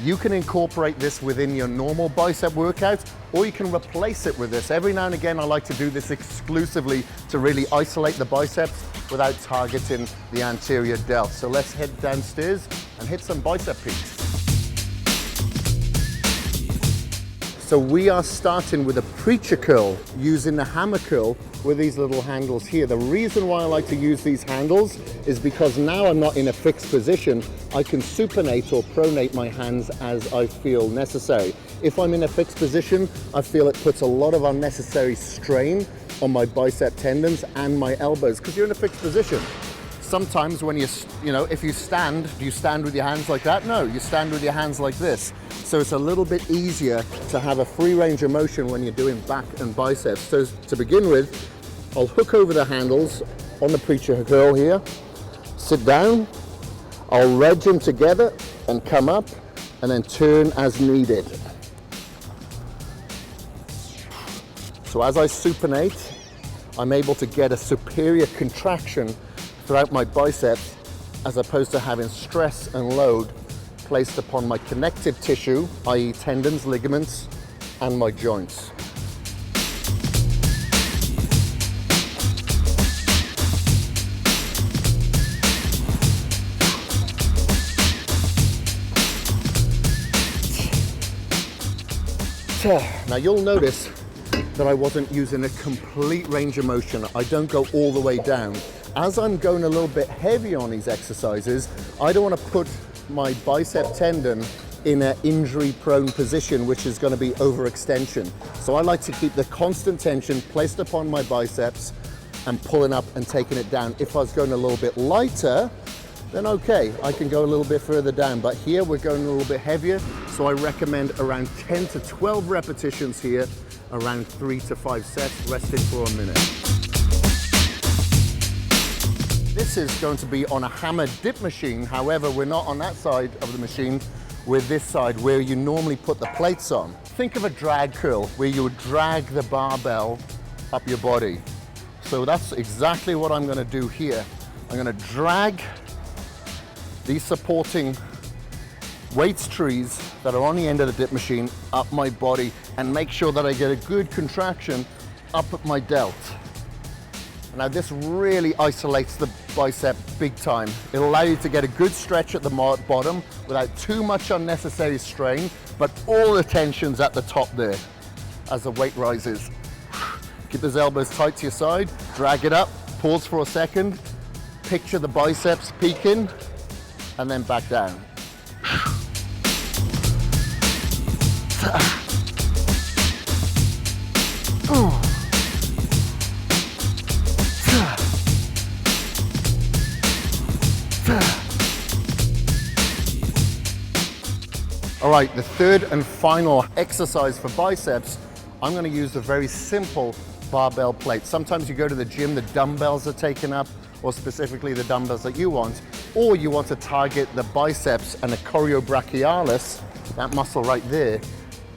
You can incorporate this within your normal bicep workout, or you can replace it with this. Every now and again, I like to do this exclusively to really isolate the biceps without targeting the anterior delt. So let's head downstairs and hit some bicep peaks. So we are starting with a preacher curl using the hammer curl with these little handles here. The reason why I like to use these handles is because now I'm not in a fixed position. I can supinate or pronate my hands as I feel necessary. If I'm in a fixed position, I feel it puts a lot of unnecessary strain on my bicep tendons and my elbows because you're in a fixed position. Sometimes when if you stand, do you stand with your hands like that? No, you stand with your hands like this. So it's a little bit easier to have a free range of motion when you're doing back and biceps. So to begin with, I'll hook over the handles on the preacher curl here, sit down, I'll wedge them together and come up and then turn as needed. So as I supinate, I'm able to get a superior contraction throughout my biceps as opposed to having stress and load placed upon my connective tissue, i.e. tendons, ligaments, and my joints. Now you'll notice that I wasn't using a complete range of motion. I don't go all the way down. As I'm going a little bit heavy on these exercises, I don't want to put my bicep tendon in an injury-prone position, which is going to be overextension. So I like to keep the constant tension placed upon my biceps and pulling up and taking it down. If I was going a little bit lighter, then okay, I can go a little bit further down. But here we're going a little bit heavier, so I recommend around 10 to 12 repetitions here, around 3 to 5 sets, resting for a minute. This is going to be on a hammer dip machine. However, we're not on that side of the machine. We're this side where you normally put the plates on. Think of a drag curl where you would drag the barbell up your body. So that's exactly what I'm going to do here. I'm going to drag these supporting weights trees that are on the end of the dip machine up my body and make sure that I get a good contraction up at my delt. Now this really isolates the bicep big time. It'll allow you to get a good stretch at the bottom without too much unnecessary strain, but all the tension's at the top there as the weight rises. Keep those elbows tight to your side, drag it up, pause for a second, picture the biceps peaking, and then back down. All right, the third and final exercise for biceps, I'm going to use a very simple barbell plate. Sometimes you go to the gym, the dumbbells are taken up, or specifically the dumbbells that you want, or you want to target the biceps and the choriobrachialis, that muscle right there,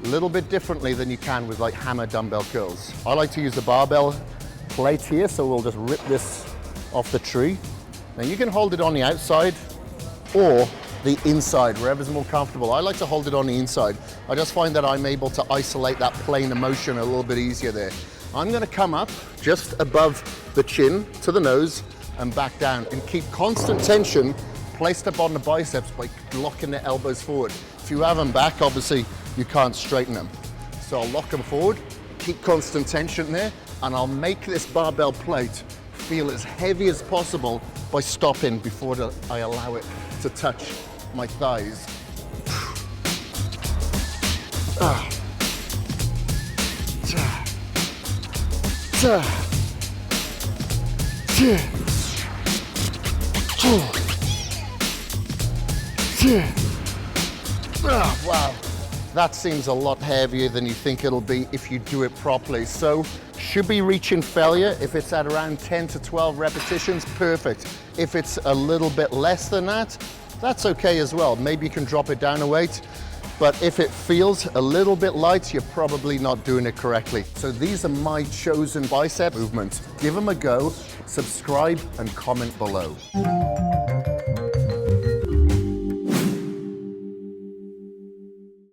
a little bit differently than you can with like hammer dumbbell curls. I like to use the barbell plate here, so we'll just rip this off the tree. Now you can hold it on the outside or the inside, wherever's more comfortable. I like to hold it on the inside. I just find that I'm able to isolate that plane of motion a little bit easier there. I'm gonna come up just above the chin to the nose and back down and keep constant tension placed upon the biceps by locking the elbows forward. If you have them back, obviously you can't straighten them. So I'll lock them forward, keep constant tension there, and I'll make this barbell plate feel as heavy as possible by stopping before I allow it to touch my thighs. Wow, that seems a lot heavier than you think it'll be if you do it properly. So should be reaching failure. If it's at around 10 to 12 repetitions, perfect. If it's a little bit less than that, that's okay as well. Maybe you can drop it down a weight, but if it feels a little bit light, you're probably not doing it correctly. So these are my chosen bicep movements. Give them a go, subscribe and comment below.